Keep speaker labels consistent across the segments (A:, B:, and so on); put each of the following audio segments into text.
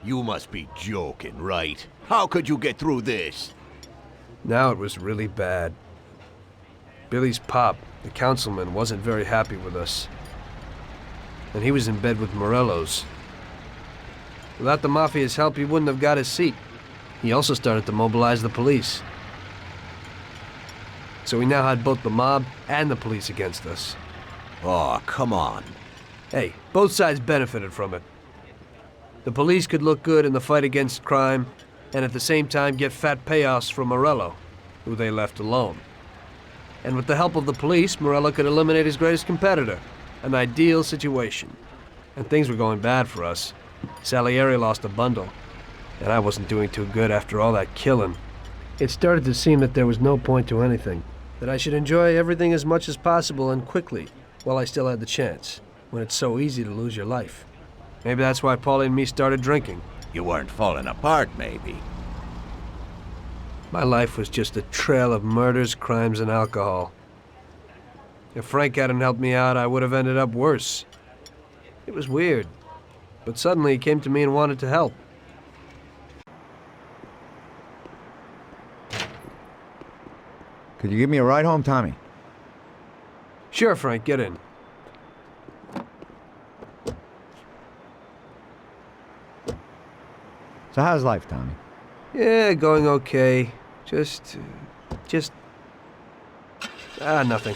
A: You must be joking, right? How could you get through this?
B: Now it was really bad. Billy's pop, the councilman, wasn't very happy with us. And he was in bed with Morello's. Without the Mafia's help, he wouldn't have got his seat. He also started to mobilize the police. So we now had both the mob and the police against us.
A: Oh, come on.
B: Hey, both sides benefited from it. The police could look good in the fight against crime, and at the same time get fat payoffs from Morello, who they left alone. And with the help of the police, Morello could eliminate his greatest competitor. An ideal situation. And things were going bad for us. Salieri lost a bundle, and I wasn't doing too good after all that killing. It started to seem that there was no point to anything, that I should enjoy everything as much as possible and quickly, while I still had the chance, when it's so easy to lose your life. Maybe that's why Paulie and me started drinking.
A: You weren't falling apart, maybe.
B: My life was just a trail of murders, crimes, and alcohol. If Frank hadn't helped me out, I would have ended up worse. It was weird, but suddenly he came to me and wanted to help.
C: Could you give me a ride home, Tommy?
B: Sure, Frank, get in.
C: So how's life, Tommy?
B: Yeah, going okay. Nothing.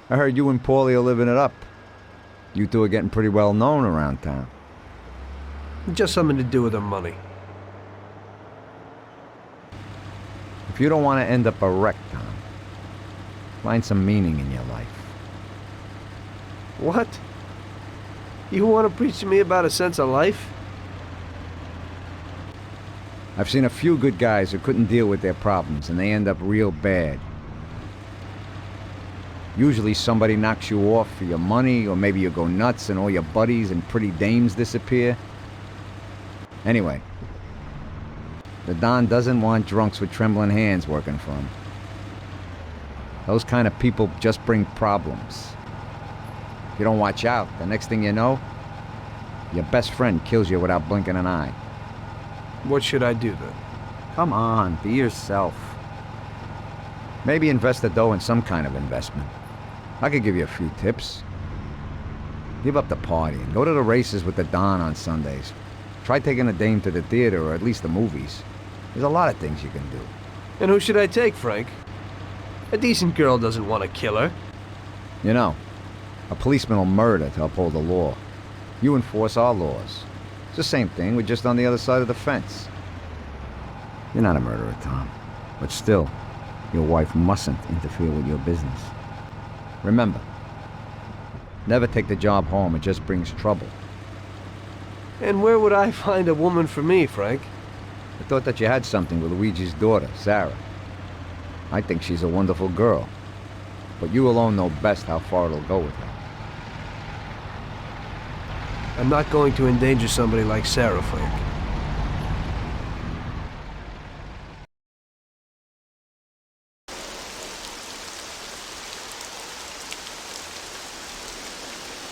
C: I heard you and Paulie are living it up. You two are getting pretty well known around town.
B: Just something to do with our money.
C: If you don't want to end up a wreck, Tom, find some meaning in your life.
B: What? You want to preach to me about a sense of life?
C: I've seen a few good guys who couldn't deal with their problems, and they end up real bad. Usually somebody knocks you off for your money, or maybe you go nuts and all your buddies and pretty dames disappear. Anyway, the Don doesn't want drunks with trembling hands working for him. Those kind of people just bring problems. If you don't watch out, the next thing you know, your best friend kills you without blinking an eye.
B: What should I do then?
C: Come on, be yourself. Maybe invest the dough in some kind of investment. I could give you a few tips. Give up the party and go to the races with the Don on Sundays. Try taking a dame to the theater or at least the movies. There's a lot of things you can do.
B: And who should I take, Frank? A decent girl doesn't want to kill her.
C: You know, a policeman will murder to uphold the law. You enforce our laws. It's the same thing, we're just on the other side of the fence. You're not a murderer, Tom. But still, your wife mustn't interfere with your business. Remember, never take the job home, it just brings trouble.
B: And where would I find a woman for me, Frank?
C: I thought that you had something with Luigi's daughter, Sarah. I think she's a wonderful girl. But you alone know best how far it'll go with her.
B: I'm not going to endanger somebody like Sarah, Frank.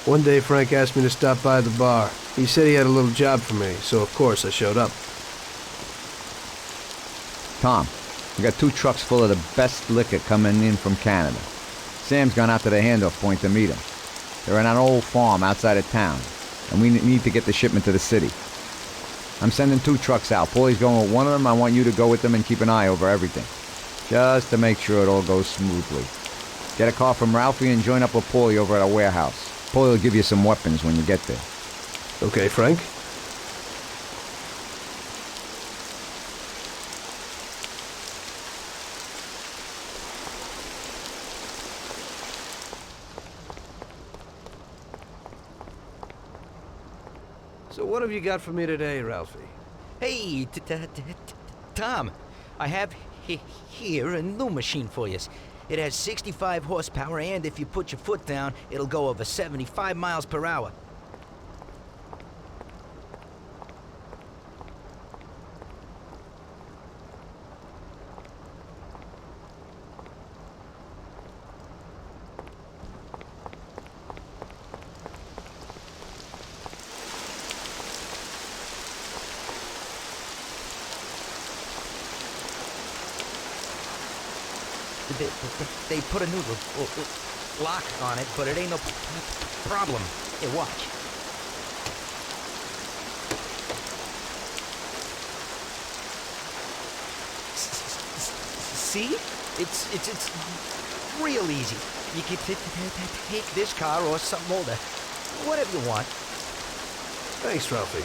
B: One day, Frank asked me to stop by the bar. He said he had a little job for me, so of course I showed up.
C: Tom, we got 2 trucks full of the best liquor coming in from Canada. Sam's gone out to the handoff point to meet him. They're in an old farm outside of town, and we need to get the shipment to the city. I'm sending 2 trucks out. Paulie's going with one of them. I want you to go with them and keep an eye over everything, just to make sure it all goes smoothly. Get a car from Ralphie and join up with Paulie over at our warehouse. Paulie will give you some weapons when you get there.
B: Okay, Frank? So what have you got for me today, Ralphie?
D: Hey, Tom, I have here a new machine for you. It has 65 horsepower, and if you put your foot down, it'll go over 75 miles per hour. They put a new lock on it, but it ain't no problem. Here, watch. See? It's real easy. You can take this car or something older. Whatever you want.
B: Thanks, Ralphie.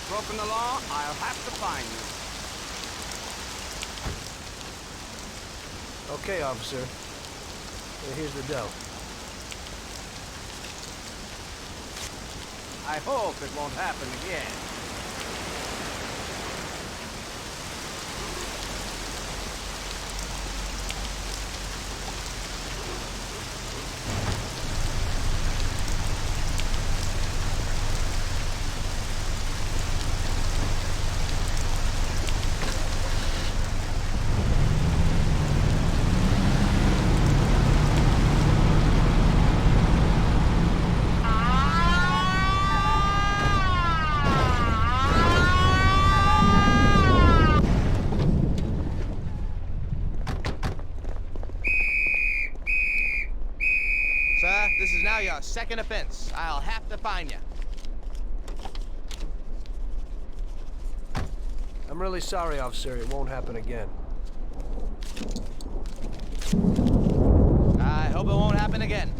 E: Broken the law, I'll have to find you.
B: Okay, officer. Here's the dough.
E: I hope it won't happen again.
F: Sir, this is now your second offense. I'll have to fine you.
B: I'm really sorry, officer. It won't happen again.
F: I hope it won't happen again.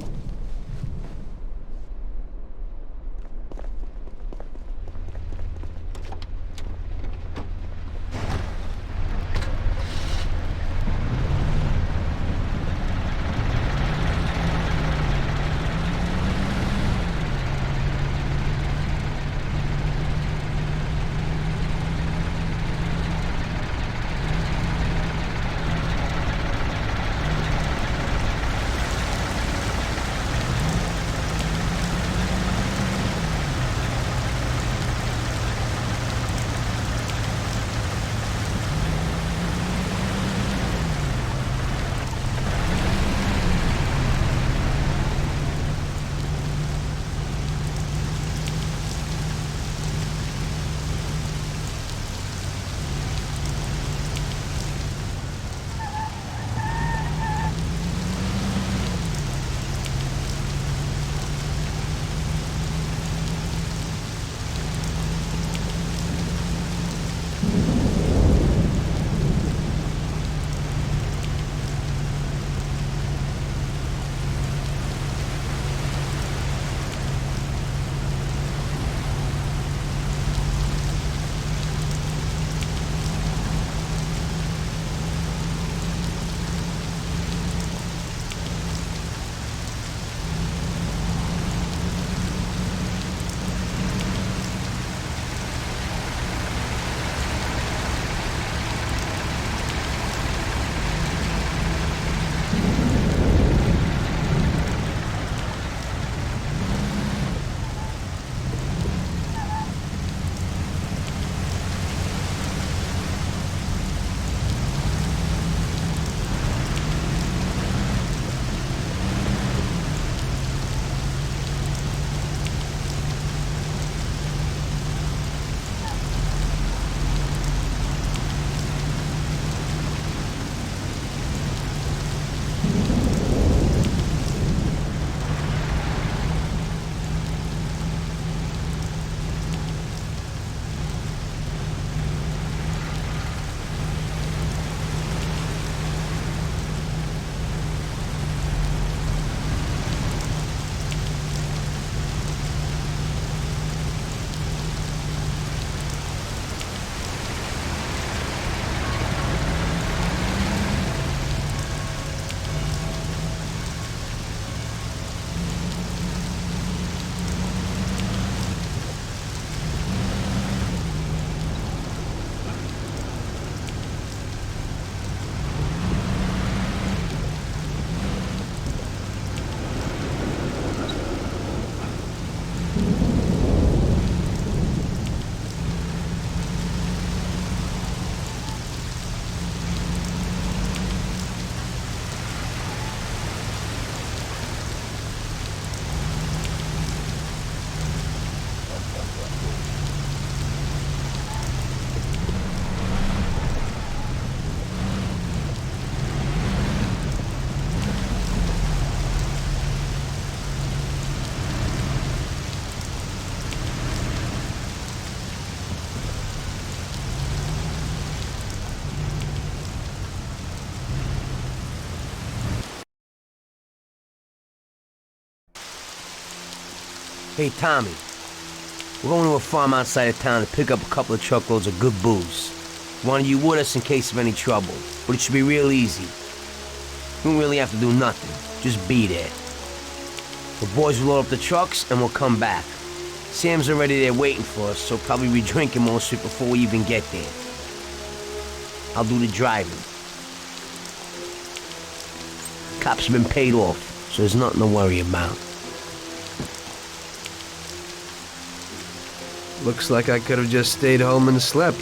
G: Hey, Tommy. We're going to a farm outside of town to pick up a couple of truckloads of good booze. Wanted you with us in case of any trouble, but it should be real easy. You don't really have to do nothing. Just be there. The boys will load up the trucks and we'll come back. Sam's already there waiting for us, so probably be drinking most of it before we even get there. I'll do the driving. Cops have been paid off, so there's nothing to worry about.
B: Looks like I could have just stayed home and slept.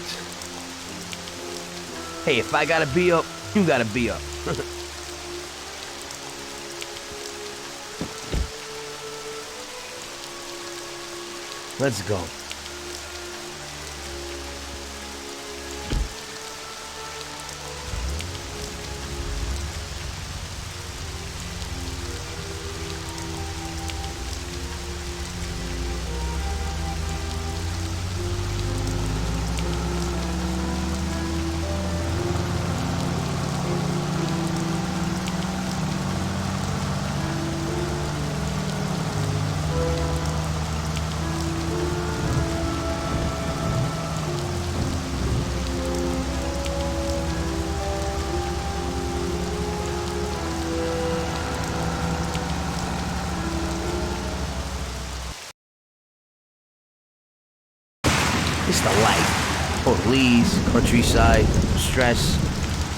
G: Hey, if I gotta be up, you gotta be up. Let's go. It's the life. Police, countryside, stress.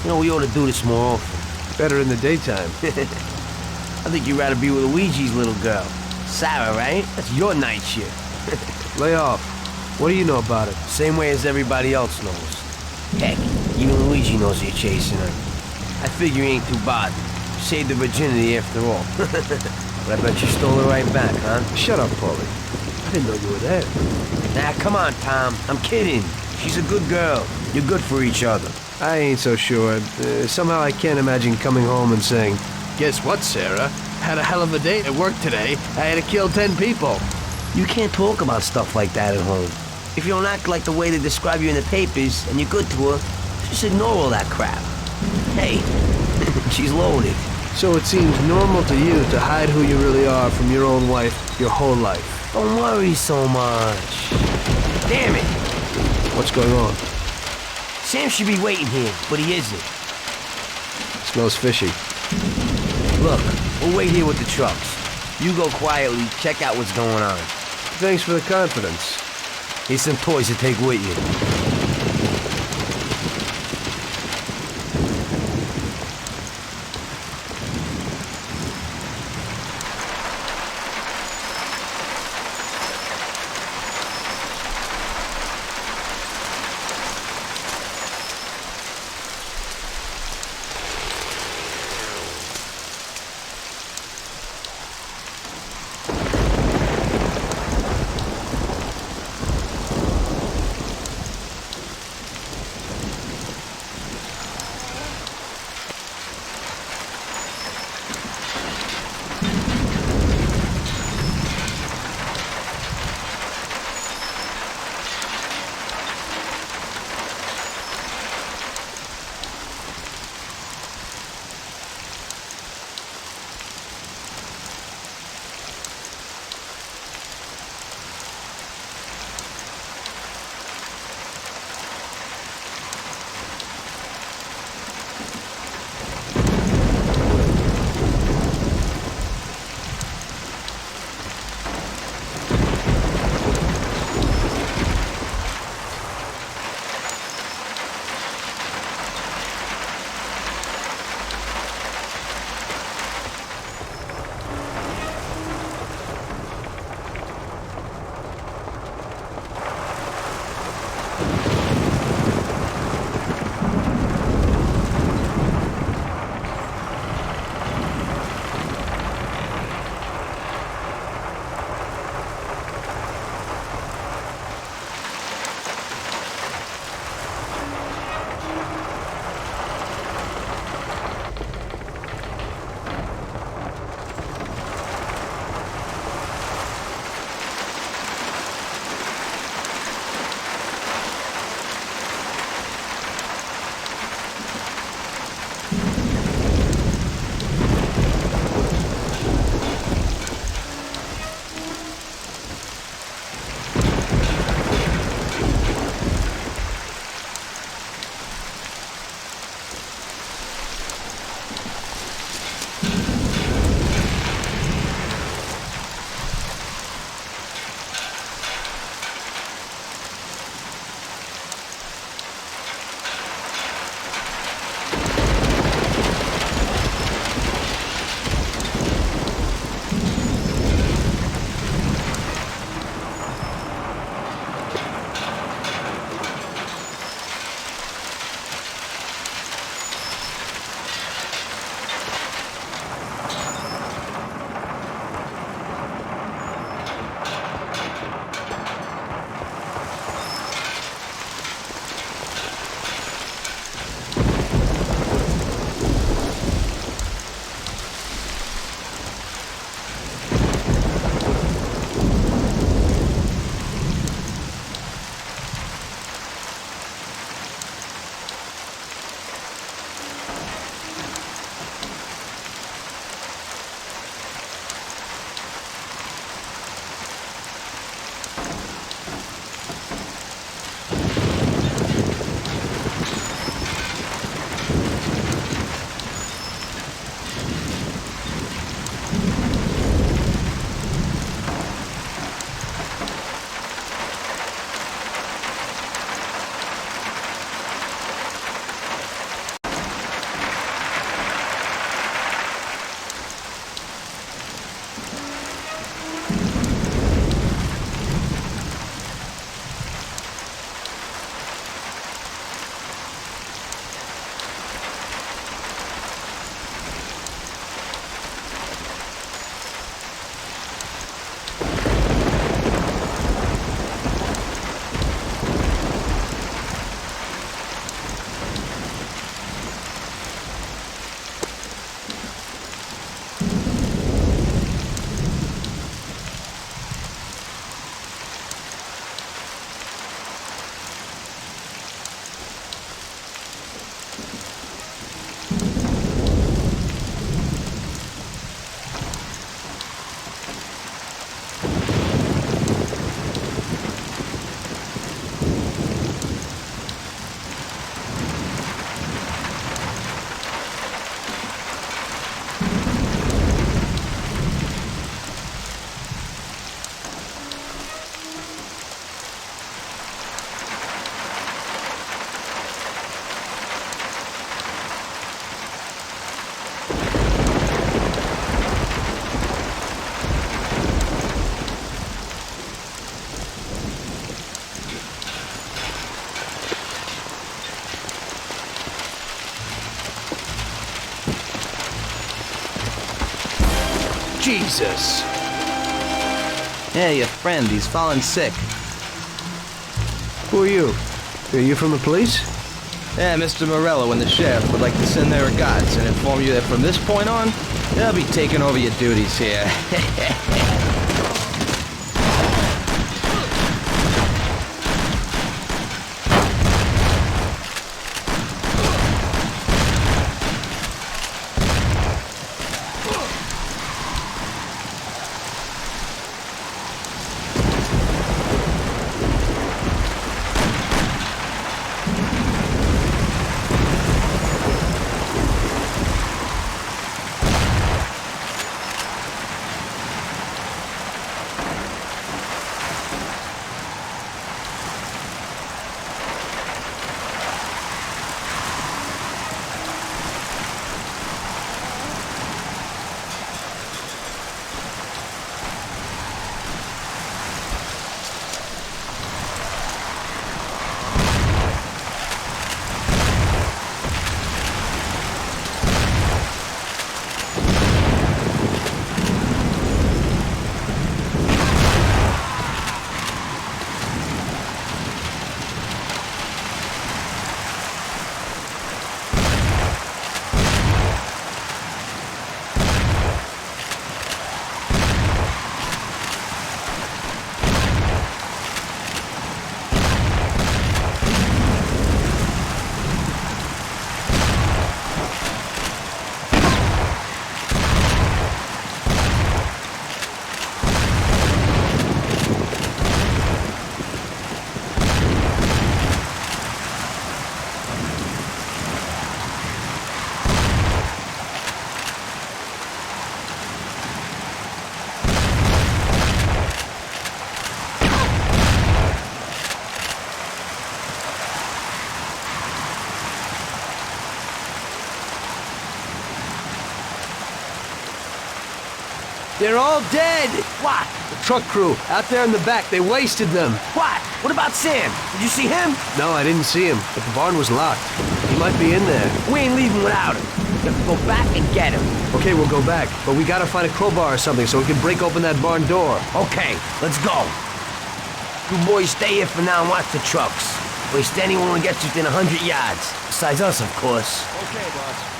G: You know, we ought to do this more often.
B: Better in the daytime.
G: I think you'd rather be with Luigi's little girl. Sarah, right? That's your night shift.
B: Lay off. What do you know about it?
G: Same way as everybody else knows. Heck, even Luigi knows you're chasing her. I figure you ain't too bothered. Saved the virginity after all. But I bet you stole her right back, huh?
B: Shut up, Paulie. I didn't know you were there.
G: Nah, come on, Tom. I'm kidding. She's a good girl. You're good for each other.
B: I ain't so sure. Somehow I can't imagine coming home and saying, "Guess what, Sarah? Had a hell of a day at work today. I had to kill 10 people."
G: You can't talk about stuff like that at home. If you don't act like the way they describe you in the papers and you're good to her, just ignore all that crap. Hey, she's loaded.
B: So it seems normal to you to hide who you really are from your own wife your whole life.
G: Don't worry so much. Damn it!
B: What's going on?
G: Sam should be waiting here, but he isn't.
B: Smells fishy.
G: Look, we'll wait here with the trucks. You go quietly, check out what's going on.
B: Thanks for the confidence.
G: Here's some toys to take with you.
B: Jesus!
F: Hey, your friend, he's fallen sick.
B: Who are you? Are you from the police?
F: Yeah, Mr. Morello and the sheriff would like to send their regards and inform you that from this point on, they'll be taking over your duties here.
B: They're all dead!
G: What?
B: The truck crew, out there in the back, they wasted them.
G: What? What about Sam? Did you see him?
B: No, I didn't see him, but the barn was locked. He might be in there.
G: We ain't leaving without him. We have to go back and get him.
B: Okay, we'll go back, but we gotta find a crowbar or something so we can break open that barn door.
G: Okay, let's go. You boys stay here for now and watch the trucks. Waste anyone who gets within 100 yards. Besides us, of course.
E: Okay, boss.